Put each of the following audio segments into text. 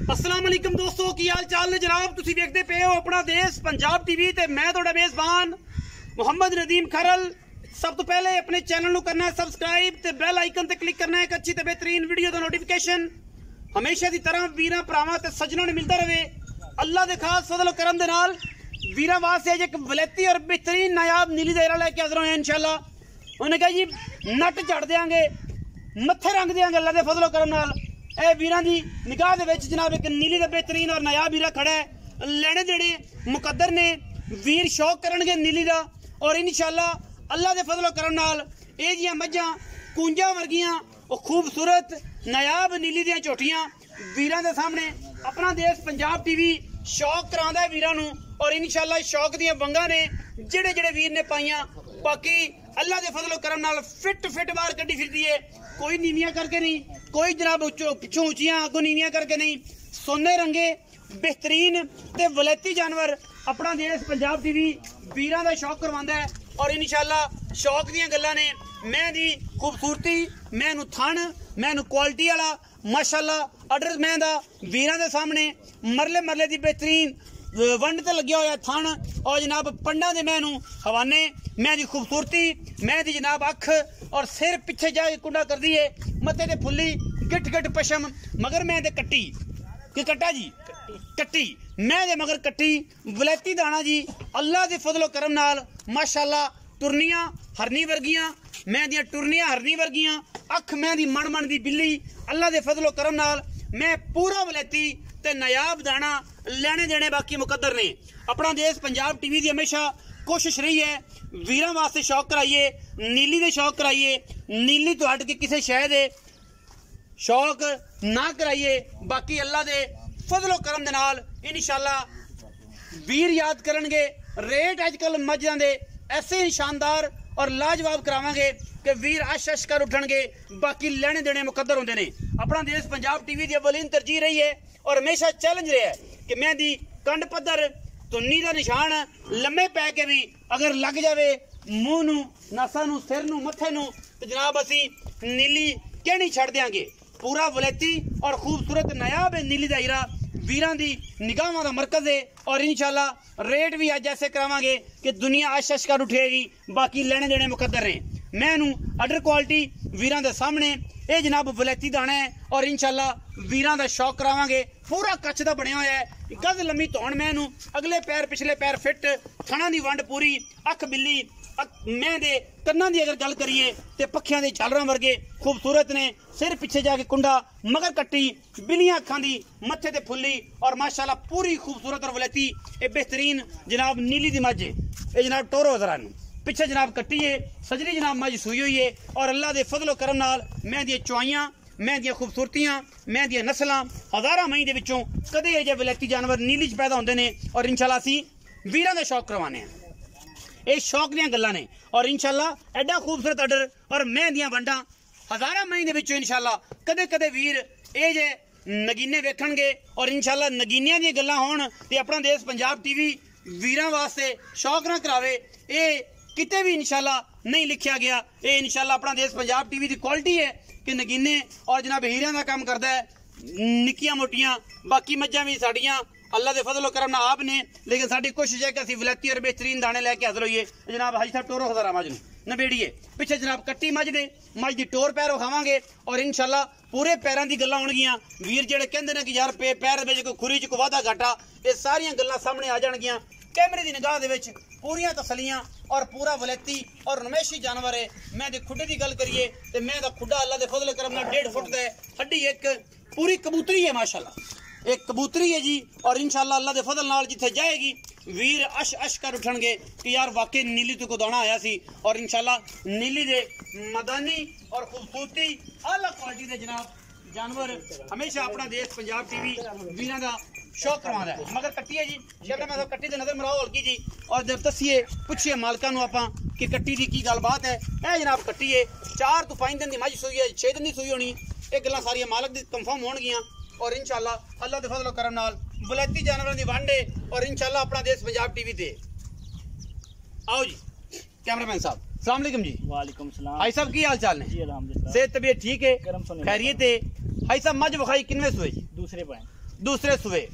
अस्सलाम वालेकुम दोस्तों, की हाल चाल ने जनाब। तुसी देखते पे हो अपना देश पंजाब टीवी ते मैं तुहाडा मेजबान मोहम्मद नदीम खरल। सब तो पहले अपने चैनल नू करना है सबसक्राइब ते बेल आइकन ते क्लिक करना है एक अच्छी ते बेहतरीन वीडियो दा नोटिफिकेशन हमेशा की तरह वीरां भरावां ते सज्जनों ने मिलता रहे। अल्लाह दे खास फजल करम दे नाल वीरां वास्ते अज एक वलैती और बेहतरीन नायाब नीली दायरा लेके हाजिर होए इंशाल्लाह। उन्हें कहा जी नट चढ़ देंगे, मत्थे रंग देंगे अल्लाह दे फजल करम नाल। ए वीरां दी निगाह दे विच जनाब एक नीली दा बेहतरीन और नायाब वीरा खड़ा है। लेने देने मुकद्दर ने, वीर शौक करनगे नीली दा और इंशाल्लाह अल्लाह दे फजल करम नाल ए जियां मज्जां कुंजां वर्गियां और खूबसूरत नायाब नीली दियां झोटियां वीरां दे सामने अपना देश पंजाब टीवी शौक करांदा है वीरां नू। और इंशाल्लाह शौक दियां वंगां ने जेड़े जेड़े वीर ने पाइयां, बाकी अल्लाह दे फजल करम नाल फिट बाहर कड्डी फिरदी है। कोई नीवियां करके नहीं, कोई जनाब पिछों ऊंचियां अगों नीवियां करके नहीं, सोने रंगे बेहतरीन ते वलैती जानवर अपना देश पंजाब टीवी वीरां दा शौक करवांदा है। और इंशाल्लाह शौक दियां गल्लां ने मैं दी खूबसूरती, मैं नू थन, मैं नू क्वालिटी वाला माशाल्लाह आर्डर मैं दा वीरां दे सामने मरले दी बेहतरीन वंड ते लग्या होया थन और जनाब पंडा दे मैं नू हवाने, मैं दी खूबसूरती, मैं दी जनाब अख और सिर पिछे जाके कुंडा कर दी है, मत्थे ते फुल्ली गिट पशम मगर मैं दे कट्टी कि कट्टा जी कट्टी मैं दे मगर कट्टी वलैती दाना जी अल्लाह दे फजलो करम नाल माशाल्लाह टुरनियां हरनी वर्गियां, मैं दियां टुरनियां हरनी वर्गियां, अख मैं दी मन दी बिल्ली अल्लाह दे फजलो करम नाल मैं पूरा वलैती ते नायाब दाना लेने देने बाकी मुकद्दर ने। अपना देश पंजाब टीवी की हमेशा कोशिश रही है वीरां वास्ते शौक कराइए, नीली दे शौक कराइए, नीली तो हट के किसी शह दे शौक ना कराइए। बाकी अल्लाह दे फजलो करम दे नाल इंशाल्लाह वीर याद करनगे। रेट अजकल मज्जां दे ऐसे शानदार और लाजवाब करावांगे कि वीर अश कर उठणगे, बाकी लेने देने मुकद्दर होंदे ने। अपना देश पंजाब टीवी की अवलीन तरजीह रही है और हमेशा चैलेंज रहा है कि मैं दी कंड पद्धर तुन्नी का निशान लम्मे पै के भी अगर लग जाए मूँह नू, नसा नू, सिर नू, मत्थे नू तो जनाब असी नीली कहनी छड़ देंगे। पूरा वलैती और खूबसूरत नायाब नीली दा हीरा वीरां दी निगाहां दा मरकज है। और इंशाल्लाह रेट भी अज ऐसे करावांगे कि दुनिया अश कर उठेगी, बाकी लेने देने मुकद्दर ने। मैं नू अडर क्वालिटी वीरां दे सामने ये जनाब वलैती दाना है और इंशाल्लाह वीरां दा शौक करावांगे। पूरा कच्छ दा बनया होया है, गज लम्मी धौन मैं नू, अगले पैर पिछले पैर फिट, थणा दी वंड पूरी, अख बिल्ली, मैं दे कन्नां दी अगर गल करिए ते पक्खियां दे झालरां वर्गे खूबसूरत ने, सिर पिछे जाके कुंडा मगर कट्टी, बिलियां अखां दी, मत्थे ते फुल्ली और माशाल्लाह पूरी खूबसूरत और वलैती ये बेहतरीन जनाब नीली दी मज्झ ये जनाब टोरो जरा पिछे जनाब कट्टी है, सजरी जनाब मज सूई हुई है। और अल्लाह दे फजलो करम नाल मैं दियां चुआइयां, मैं दियां खूबसूरतियां, मैं दियां नस्लां हज़ारां मई दे विचों कदे ये वलैती जानवर नीली च पैदा होंदे ने और इंशाल्लाह असी वीरां दा शौक करवाने हैं। ये शौक दियां गल्लां ने और इंशाल्लाह एडा खूबसूरत अडर और मैं दियां वंडां हज़ारां मई दे विचों इंशाल्लाह कदे कदे वीर ये जे नगीने वेखणगे और इंशाल्लाह नगीनियां दियां गल्लां होण ते अपना देश पंजाब टीवी वीरां वास्ते शौक ना करावे। ये किते भी इंशाल्लाह नहीं लिखा गया, ये इंशाल्लाह अपना देश पंजाब टीवी की क्वालिटी है कि नगीने और जनाब हीरियां का काम करता है, निक्कियां मोटियां बाकी मज्जां भी साड़ियां अल्लाह के फजलो करम नाल आप ने। लेकिन साडी कोशिश है कि असीं वलैती और बेहतरीन दाने लैके हाजिर होइए। जनाब हाजी साहब टोरो हज़ारा मज नबेड़िए पिछे जनाब कट्टी मज ने, मज की टोर पैर विखावांगे और इंशाल्लाह पूरे पैरों की गल्लां होणगियां। वीर जेड़े कहंदे ने कि यार पैर विच कोई खुरी च कोई वाधा घाटा, ये सारियां गल्लां सामने आ जाणगियां। कैमरे की निगाह दे विच पूरियां तसलियां और पूरा वलैती और नमेशी जानवर है। मैं दे खुडे की गल करिए तो मैं दा खुडा अल्लाह दे फजल करम नाल 1.5 फुट दा है, हड्डी एक पूरी कबूतरी है माशाल्लाह, एक कबूतरी है जी। और इंशाल्लाह अल्लाह दे फजल नाल जिथे जाएगी वीर अश कर उठणगे कि यार वाकई नीली तो को दाना आया सी। और इंशाल्लाह नीली दे मदानी और खूबसूरती आला क्वालिटी दे जनाब जानवर हमेशा अपना देश पंजाब टीवी वीरां दा शौक करवांदा है। मगर कट्टी है जी, शहर में कट्टी ते नजर मराओ हल्की जी और जब दसीए पुछिए मालकां नूं आपां कि कट्टी दी की गलबात है। ए जनाब कट्टी है 4 तो 5 दिन दी मझ सूई है, 6 दिन दी सूई होनी, ये गल्लां सारियां मालक दी कंफर्म होणगियां। और इंशाल्लाह अल्लाह दे फजलो करम नाल वलैती जानवरां दी वंड है और इंशाल्लाह अपना देश पंजाब टीवी ते आओ जी। कैमरामैन साहब अस्सलाम वालेकुम जी। वालेकुम सलाम। भाई साहब की हाल चाल ने? जी अल्हम्दुलिल्लाह। सेहत तबीयत ठीक है? खैरियत है? भाई साहब मज विखाई किनवे सूए जी? दूसरे पाए दूसरे सूबे।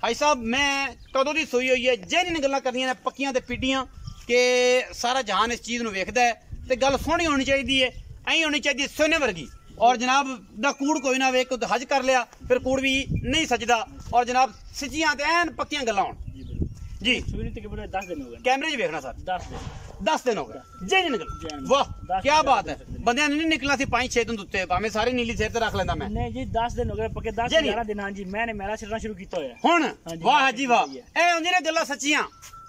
भाई साहब मैं कदों की सूई हुई है, जेन्युइन गल्लां करनियां ने पक्कियां ते पीडियां कि सारा जहान इस चीज़ नूं वेखदा है ते गल सोहनी होनी चाहिए है, ऐं होनी चाहिए सोने वर्गी। और जनाब दा कूड़ कोई ना वेख हज कर लिया फिर कूड़ भी नहीं सजदा। और जनाब सच्चियां ते ऐन पक्कियां गल्लां होण जी। 10 दिन हो गए कैमरे 'च वेखना सर, 10 दिन हो गए जेन्युइन गल। वाह क्या बात है, बंदियां नहीं निकलना सी 5-6 दिन उत्ते, भावें सारी नीली सिर ते रख लेंदा मैं। नहीं जी 10 दिन हो गए पक्के, 10-11 दिन। हां जी मैंने मेला छड़ना शुरू कीता होया हुण। वाह जी वाह, ए हुंदी ने गल्लां सच्चियां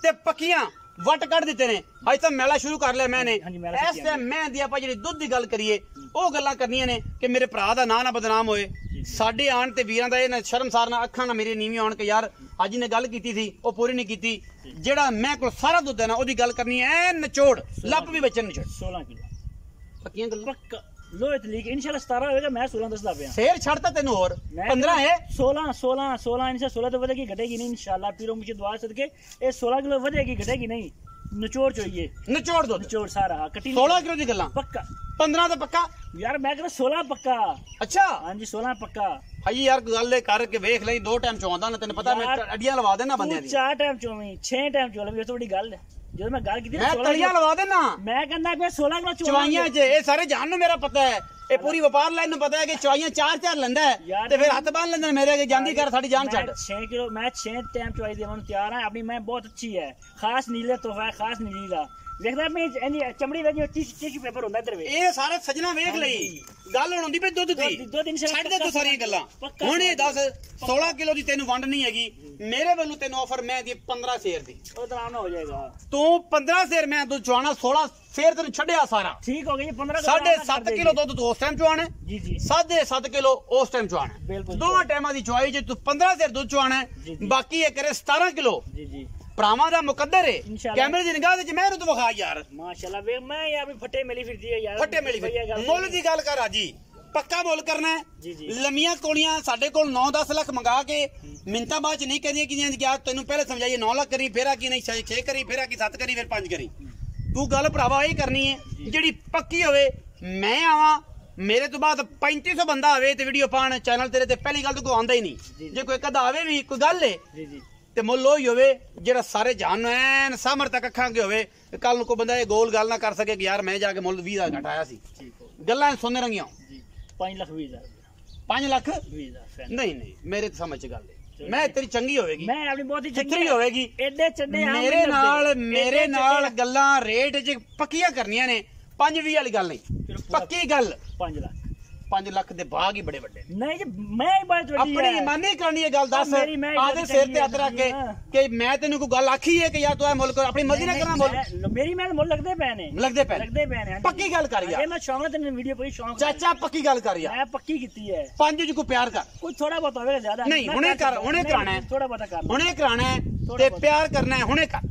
ते पक्कियां वट कट दिते ने। अज तक मेला शुरू कर लिया मैंने। इस टाइम मैं दी आपां जिहड़ी दुध दी गल करिए ਉਹ ਗੱਲਾਂ ਕਰਨੀਆਂ ਨੇ ਕਿ ਮੇਰੇ ਭਰਾ ਦਾ ਨਾਂ ਨਾ ਬਦਨਾਮ ਹੋਏ, ਸਾਡੇ ਆਣ ਤੇ ਵੀਰਾਂ ਦਾ ਇਹ ਨਾ ਸ਼ਰਮਸਾਰ ਨਾ ਅੱਖਾਂ ਨਾ ਮੇਰੀ ਨੀਵੀਂ ਆਉਣ ਕਿ ਯਾਰ ਅੱਜ ਨੇ ਗੱਲ ਕੀਤੀ ਸੀ ਉਹ ਪੂਰੀ ਨਹੀਂ ਕੀਤੀ। ਜਿਹੜਾ ਮੈਂ ਕੋਲ ਸਾਰਾ ਦੁੱਧ ਹੈ ਨਾ ਉਹਦੀ ਗੱਲ ਕਰਨੀ ਐ ਨਿਚੋੜ ਲੱਪ ਵੀ ਬੱਚਨ ਨਿਚੋੜ 16 ਕਿਲੋ ਪੱਕੀਆਂ ਗੱਲਾਂ ਪੱਕਾ ਲੋਹੇ ਤੇ ਲੀਕ ਇਨਸ਼ਾਅੱਲਾ 17 ਹੋਏਗਾ। ਮੈਂ 16 ਦੱਸਦਾ ਪਿਆ, ਸ਼ੇਰ ਛੱਡਤਾ ਤੈਨੂੰ ਹੋਰ 15 ਹੈ 16 ਇਨਸ਼ਾ 16 ਤੋਂ ਵਧੇਗੀ ਘਟੇਗੀ ਨਹੀਂ ਇਨਸ਼ਾਅੱਲਾ। ਪੀਰੋ ਮੁਝੇ ਦੁਆ ਸਦਕੇ ਇਹ 16 ਕਿਲੋ ਵਧੇਗੀ ਘਟੇਗੀ ਨਹੀਂ। ਨਿਚੋੜ चाहिए, ਨਿਚੋੜ ਦੁੱਧ ਨਿਚੋੜ ਸਾਰਾ ਕਟੀ 16 ਕਿਲੋ ਦੀ ਗੱਲਾਂ ਪੱਕਾ 15 ਤਾਂ ਪੱਕਾ ਯਾਰ ਮੈਂ ਕਹਿੰਦਾ 16 ਪੱਕਾ। ਅੱਛਾ ਹਾਂਜੀ 16 ਪੱਕਾ। ਹਾਈ ਯਾਰ ਗੱਲ ਇਹ ਕਰ ਕੇ ਵੇਖ ਲਈ 2 ਟਾਈਮ ਚੋਂਦਾ ਨਾ ਤੈਨੂੰ ਪਤਾ ਮੈਂ ਅੜੀਆਂ ਲਵਾ ਦੇਣਾ ਬੰਦਿਆਂ ਦੀ। 4 ਟਾਈਮ ਚੋਵੀਂ 6 ਟਾਈਮ ਚੋਲਾ ਵੀ ਤੁਹਾਡੀ ਗੱਲ ਹੈ। ਜਦੋਂ ਮੈਂ ਗੱਲ ਕੀਤੀ ਮੈਂ ਤਲੀਆਂ ਲਵਾ ਦੇਣਾ। ਮੈਂ ਕਹਿੰਦਾ ਕਿ 16 ਕਿਲੋ ਚਵਾਈਆਂ 'ਚ ਇਹ ਸਾਰੇ ਜਾਣ ਨੂੰ ਮੇਰਾ ਪਤਾ ਹੈ, ਇਹ ਪੂਰੀ ਵਪਾਰ ਲਾਈਨ ਨੂੰ ਪਤਾ ਹੈ ਕਿ ਚਵਾਈਆਂ 4 ਲੈਂਦਾ ਹੈ ਤੇ ਫਿਰ ਹੱਥ ਬੰਨ ਲੈਂਦੇ ਮੇਰੇ ਅੱਗੇ ਜਾਂਦੀ ਕਰ ਸਾਡੀ ਜਾਨ ਛੱਡ। 6 ਕਿਲੋ ਮੈਂ 6 ਟਾਈਮ ਚਵਾਈ ਦੇਵਾਂ ਨੂੰ ਤਿਆਰ ਹਾਂ। ਆਪਣੀ ਮੈਂ ਬਹੁਤ ਅੱਛੀ ਹੈ, ਖਾਸ ਨੀਲੇ ਤੋਹਫਾ ਹੈ, ਖਾਸ ਨੀਲੀ ਦਾ ਵੇਖਦਾ ਮੈਂ ਇਹਦੀ ਚਮੜੀ ਦਾ ਜਿਵੇਂ ਟਿਸ਼ੂ ਪੇਪਰ ਹੁੰਦਾ ਇਧਰ ਵੇ। ਇਹ ਸਾਰੇ ਸਜਣਾ ਵੇਖ ਲਈ ਗੱਲ ਹੁਣ ਹੁੰਦੀ ਪਈ ਦੁੱਧ ਦੀ। ਛੱਡ ਦੇ ਤੂੰ ਸਾਰੀਆਂ ਗੱਲਾਂ। ਹੁਣ ਇਹ ਦੱਸ 16 ਕਿਲੋ ਦੀ ਤੈਨੂੰ ਵੰਡ ਨਹੀਂ ਹੈਗੀ, ਮੇਰੇ ਵੱਲੋਂ ਤੈਨੂੰ ਆਫਰ ਮੈਂ ਦੀ 15 ਸ਼ੇਰ ਦੀ। ਉਹ ਤਾਂ ਆਰਾਮ ਨਾਲ ਹੋ ਜਾਏਗਾ। ਤੂੰ 15 ਸ਼ੇਰ ਮੈਂ ਦੁੱਧ ਚਵਾਣਾ 16 ਸ਼ੇਰ ਤੈਨੂੰ ਛੱਡਿਆ ਸਾਰਾ ਠੀਕ ਹੋ ਗਿਆ। 15 7.5 ਕਿਲੋ ਦੁੱਧ ਤੂੰ ਉਸ ਟਾਈਮ ਚਵਾਣਾ ਜੀ ਜੀ 7.5 ਕਿਲੋ ਉਸ ਟਾਈਮ ਚਵਾਣਾ। ਦੋਵਾਂ ਟਾਈਮਾਂ ਦੀ ਚਵਾਈ ਜੇ ਤੂੰ 15 ਸ਼ੇਰ ਦੁੱਧ ਚਵਾਣਾ ਬਾਕੀ ਇਹ ਕਰੇ 17 ਕਿਲੋ ਜੀ ਜੀ ਭਰਾਵਾਂ ਦਾ ਮੁਕੱਦਰ ਹੈ। ਕੈਮਰੇ ਦੀ ਨਿਗਾਹ ਵਿੱਚ ਮੈਂ ਨੂੰ ਤੂੰ ਵਿਖਾ ਯਾਰ ਮਾਸ਼ਾਅੱਲਾ ਵੇ ਮੈਂ ਯਾਰ ਵੀ ਫੱਟੇ ਮਿਲੀ ਫਿਰਦੀ ਹੈ ਯਾਰ। ਫੱਟੇ ਮਿਲੀ ਫਿਰਦੀ ਮੁੱਲ ਦੀ ਗੱਲ ਕਰ ਆਜੀ ਪੱਕਾ ਮੁੱਲ ਕਰਨਾ ਹੈ ਜੀ ਜੀ। ਲੰਮੀਆਂ ਕੋਲੀਆਂ ਸਾਡੇ ਕੋਲ 9-10 ਲੱਖ ਮੰਗਾ ਕੇ ਮਿੰਤਾਂ ਬਾਅਦ ਚ ਨਹੀਂ ਕਹਿੰਦੀਆਂ ਕਿ ਤੈਨੂੰ ਪਹਿਲੇ ਸਮਝਾਈਏ 9 ਲੱਖ ਕਰੀ ਫੇਰ ਆ ਕੀ ਨਹੀਂ 6 ਕਰੀ ਫੇਰ ਆ ਕੀ 7 ਕਰੀ ਫਿਰ 5 ਕਰੀ। ਤੂੰ ਗੱਲ ਭਰਾਵਾ ਇਹ ਕਰਨੀ ਹੈ ਜਿਹੜੀ ਪੱਕੀ ਹੋਵੇ। ਮੈਂ ਆਵਾਂ ਮੇਰੇ ਤੋਂ ਬਾਅਦ 3500 ਬੰਦਾ ਆਵੇ ਤੇ ਵੀਡੀਓ ਪਾਣ ਚੈਨਲ ਤੇਰੇ ਤੇ ਪਹਿਲੀ ਗੱਲ ਤਾਂ ਕੋਈ ਆਉਂਦਾ ਹੀ ਨਹੀਂ। ਜੇ ਕੋਈ ਕਦਾ ਆਵੇ ਵੀ ਕੋਈ ਗੱਲ ਹੈ ਜੀ ਜੀ ਤੇ ਮੁੱਲ ਉਹੀ ਹੋਵੇ ਜਿਹੜਾ ਸਾਰੇ ਜਾਨ ਨੂੰ ਐਨ ਸਾਹਮਣ ਤੱਕ ਅੱਖਾਂ ਅੱਗੇ ਹੋਵੇ। ਕੱਲ ਨੂੰ ਕੋਈ ਬੰਦਾ ਇਹ ਗੋਲ ਗੱਲ ਨਾ ਕਰ ਸਕੇ ਕਿ ਯਾਰ ਮੈਂ ਜਾ ਕੇ ਮੁੱਲ 20 ਦਾ ਘਟਾਇਆ ਸੀ। ਗੱਲਾਂ ਸੁਣਨੇ ਰੰਗੀਆਂ 5 ਲੱਖ 20 ਹਜ਼ਾਰ 5 ਲੱਖ 20 ਹਜ਼ਾਰ ਨਹੀਂ ਨਹੀਂ ਮੇਰੇ ਸਮਝ ਚ ਗੱਲ ਹੈ। ਮੈਂ ਤੇਰੀ ਚੰਗੀ ਹੋਵੇਗੀ, ਮੈਂ ਆਪਣੀ ਬਹੁਤ ਹੀ ਚੰਗੀ ਹੋਵੇਗੀ। ਐਡੇ ਚੱਡੇ ਮੇਰੇ ਨਾਲ ਗੱਲਾਂ ਰੇਟ ਚ ਪੱਕੀਆਂ ਕਰਨੀਆਂ ਨੇ। 5-20 ਵਾਲੀ ਗੱਲ ਨਹੀਂ, ਪੱਕੀ ਗੱਲ 5 ਲੱਖ 5 ਲੱਖ ਦੇ ਬਾਗ ਹੀ ਬੜੇ ਵੱਡੇ ਨਹੀਂ ਜੀ। ਮੈਂ ਹੀ ਬਾਤ ਵੱਡੀ ਆਪਣੀ ਇਮਾਨੀ ਕਰਨੀ ਹੈ ਗੱਲ। ਦੱਸ ਆਦੇ ਸਿਰ ਤੇ ਹੱਥ ਰੱਖ ਕੇ ਕਿ ਮੈਂ ਤੈਨੂੰ ਕੋਈ ਗੱਲ ਆਖੀ ਹੈ ਕਿ ਯਾਰ ਤੂੰ ਇਹ ਮੁੱਲ ਆਪਣੀ ਮਰਜ਼ੀ ਨਾਲ ਕਰਨਾ ਮੁੱਲ। ਮੇਰੀ ਮੈਂ ਮੁੱਲ ਲੱਗਦੇ ਪਏ ਨੇ ਪੱਕੀ ਗੱਲ ਕਰ ਯਾਰ। ਮੈਂ ਸ਼ੌਂਕ ਤੈਨੂੰ ਵੀਡੀਓ ਕੋਈ ਸ਼ੌਂਕ ਚਾਚਾ ਪੱਕੀ ਗੱਲ ਕਰ ਯਾਰ। ਮੈਂ ਪੱਕੀ ਕੀਤੀ ਹੈ। 5 ਚ ਕੋਈ ਪਿਆਰ ਕਰ, ਕੋਈ ਥੋੜਾ ਬਹੁਤ ਹੋਵੇਗਾ ਜ਼ਿਆਦਾ ਨਹੀਂ। ਹੁਣੇ ਕਰ, ਹੁਣੇ ਕਰਾਣਾ ਹੈ, ਥੋੜਾ ਬਹੁਤਾ ਕਰ ਹੁਣੇ ਕਰਾਣਾ ਹੈ ਤੇ ਪਿਆਰ ਕਰਨਾ ਹੈ ਹੁਣੇ ਕਰ।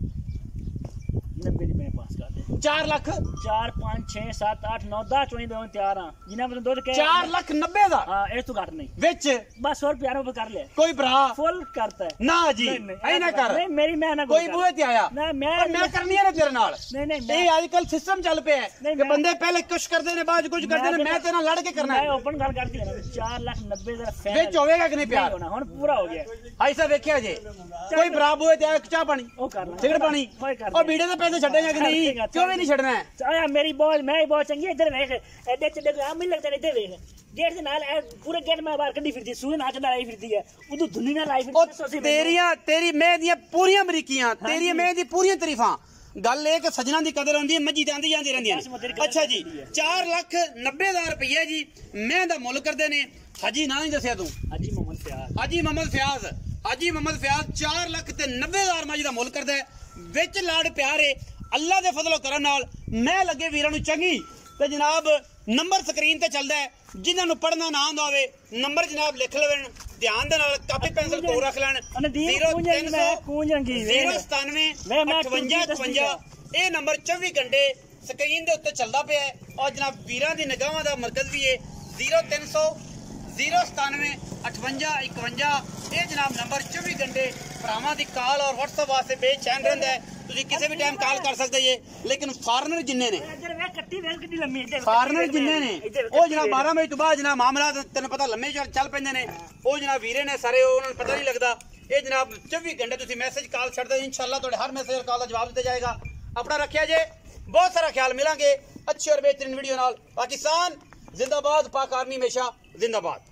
90 ਦੀ ਮੈਂ ਪਾਸ ਕਰ ਦੇ 4 ਲੱਖ 4 5 6 7 8 9 10 ਚੋਂ ਦੇ ਤਿਆਰ ਹਾਂ ਜਿੰਨਾ ਮੈਂ ਦੁੱਧ ਕਹਿ 4,90,000 ਹਾਂ ਇਸ ਤੋਂ ਘੱਟ ਨਹੀਂ ਵਿੱਚ ਬਸ ਹੋਰ ਪਿਆਰ ਉਹ ਕਰ ਲਿਆ ਕੋਈ ਭਰਾ ਫੁੱਲ ਕਰਤਾ ਹੈ ਨਾ ਜੀ ਐ ਨਾ ਕਰ। ਨਹੀਂ ਮੇਰੀ ਮੈਂ ਨਾ ਕੋਈ ਬੂਹੇ ਤੇ ਆਇਆ ਨਾ ਮੈਂ ਕਰਨੀ ਹੈ ਨਾ ਤੇਰੇ ਨਾਲ। ਨਹੀਂ ਇਹ ਅੱਜ ਕੱਲ ਸਿਸਟਮ ਚੱਲ ਪਿਆ ਹੈ ਕਿ ਬੰਦੇ ਪਹਿਲੇ ਕੁਝ ਕਰਦੇ ਨੇ ਬਾਅਦ ਕੁਝ ਕਰਦੇ ਨੇ। ਮੈਂ ਤੇਰੇ ਨਾਲ ਲੜ ਕੇ ਕਰਨਾ ਹੈ। ਮੈਂ ਓਪਨ ਗੱਲ ਕਰਦੀ ਹਾਂ 4,90,000 ਫੈਨ ਵਿੱਚ ਹੋਵੇਗਾ ਕਿ ਨਹੀਂ ਪਿਆਰ ਹੁਣ ਪੂਰਾ ਹੋ ਗਿਆ। ਐਸਾ ਵੇਖਿਆ ਜੇ ਕੋਈ ਭਰਾ ਬੂਹੇ ਤੇ ਆਇਆ ਚਾਹ ਪਾਣੀ ਉਹ ਕਰਨਾ ਸਿਗਰਟ ਪਾਣੀ ਉਹ ਵੀਡੀਓ ਦੇ ਪੈਸੇ ਛੱਡੇਗਾ ਕਿ ਨਹੀਂ ਕਿਉਂ ਵੀ ਨਹੀਂ ਛੱਡਣਾ ਹੈ। ਆਇਆ ਮੇਰੀ ਬਹੁਤ ਮੈਂ ਬਹੁਤ ਚੰਗੀ ਇੱਧਰ ਵੇਖ ਐਡੇ ਚੱਡੇ ਆ ਮੈਨੂੰ ਲੱਗਦਾ ਇੱਧਰ ਵੇਖ ਗੇਟ ਦੇ ਨਾਲ ਪੂਰੇ ਗੇਟ ਮੈਂ ਬਾਹਰ ਕੱਢੀ ਫਿਰਦੀ ਸੂਏ ਨਾਚ ਨਾਲ ਆਈ ਫਿਰਦੀ ਹੈ ਉਦੋਂ ਧੁੰਨੀ ਨਾਲ ਆਈ ਫਿਰਦੀ। ਤੇਰੀ ਮੈਂ ਦੀਆਂ ਪੂਰੀਆਂ ਬਰੀਕੀਆਂ ਤੇਰੀ ਮੈਂ ਦੀ ਪੂਰੀਆਂ ਤਾਰੀਫਾਂ। ਗੱਲ ਇਹ ਕਿ ਸਜਣਾ ਦੀ ਕਦਰ ਹੁੰਦੀ ਹੈ, ਮੱਝੀ ਜਾਂਦੀ ਜਾਂਦੀ ਰਹਿੰਦੀਆਂ ਨੇ। ਅੱਛਾ ਜੀ 4,90,000 ਰੁਪਏ ਜੀ ਮੈਂ ਦਾ ਮੁੱਲ ਕਰਦੇ ਨੇ। ਹਾਜੀ ਨਾਂ ਨਹੀਂ ਦੱਸਿਆ ਤੂੰ? ਹਾਜੀ ਮੁਹੰਮਦ ਫਿਆਜ਼ 4,90,000 ਮੱਝ ਦਾ ਮੁੱਲ ਕਰਦਾ ਵਿੱਚ ਲਾੜ ਪਿਆਰੇ ਅੱਲਾ ਦੇ ਫਜ਼ਲੋ ਕਰਮ ਨਾਲ। ਮੈਂ ਲੱਗੇ ਵੀਰਾਂ ਨੂੰ ਚੰਗੀ ਤੇ ਜਨਾਬ ਨੰਬਰ ਸਕਰੀਨ ਤੇ ਚੱਲਦਾ ਹੈ। ਜਿਨ੍ਹਾਂ ਨੂੰ ਪੜਨਾ ਨਾ ਆਉਂਦਾ ਹੋਵੇ ਨੰਬਰ ਜਨਾਬ ਲਿਖ ਲੈਣ ਧਿਆਨ ਦੇ ਨਾਲ ਕਾਪੀ ਪੈਨਸਲ ਕੋਲ ਰੱਖ ਲੈਣ 030055855 ਇਹ ਨੰਬਰ 24 ਘੰਟੇ ਸਕਰੀਨ ਦੇ ਉੱਤੇ ਚੱਲਦਾ ਪਿਆ ਹੈ। ਔਰ ਜਨਾਬ ਵੀਰਾਂ ਦੀ ਨਿਗਾਹਾਂ ਦਾ ਮਰਕਜ਼ ਵੀ ਹੈ 0300 097 5851 ਇਹ ਜਨਾਬ ਨੰਬਰ 24 ਘੰਟੇ ਭਰਾਵਾਂ ਦੀ ਕਾਲ ਔਰ WhatsApp ਵਾਸਤੇ ਬੇਚੈਨ ਰਹਿੰਦਾ ਹੈ। ਤੁਸੀਂ ਕਿਸੇ ਵੀ ਟਾਈਮ ਕਾਲ ਕਰ ਸਕਦੇ ਜੇ ਲੇਕਿਨ ਫਾਰਨਰ ਜਿੰਨੇ ਨੇ ਕੱਟੀ ਵੇਖ ਕਿੰਨੀ ਲੰਮੀ ਇੱਧਰ ਫਾਰਨਰ ਜਿੰਨੇ ਨੇ ਉਹ ਜਨਾਬ 12 ਵਜੇ ਤੋਂ ਬਾਅਦ ਜਨਾਬ ਮਾਮਲਾ ਤੈਨੂੰ ਪਤਾ ਲੰਮੇ ਚੱਲ ਪੈਂਦੇ ਨੇ ਉਹ ਜਨਾਬ ਵੀਰੇ ਨੇ ਸਾਰੇ ਉਹਨਾਂ ਨੂੰ ਪਤਾ ਨਹੀਂ ਲੱਗਦਾ ਇਹ ਜਨਾਬ 24 ਘੰਟੇ ਤੁਸੀਂ ਮੈਸੇਜ ਕਾਲ ਛੱਡਦੇ ਇਨਸ਼ਾਅੱਲਾ ਤੁਹਾਡੇ ਹਰ ਮੈਸੇਜ ਕਾਲ ਦਾ ਜਵਾਬ ਦਿੱਤਾ ਜਾਏਗਾ अपना रखिया जे बहुत सारा ख्याल मिलेंगे अच्छे और बेहतरीन वीडियो नाल पाकिस्तान जिंदाबाद पाक आर्मी हमेशा जिंदाबाद।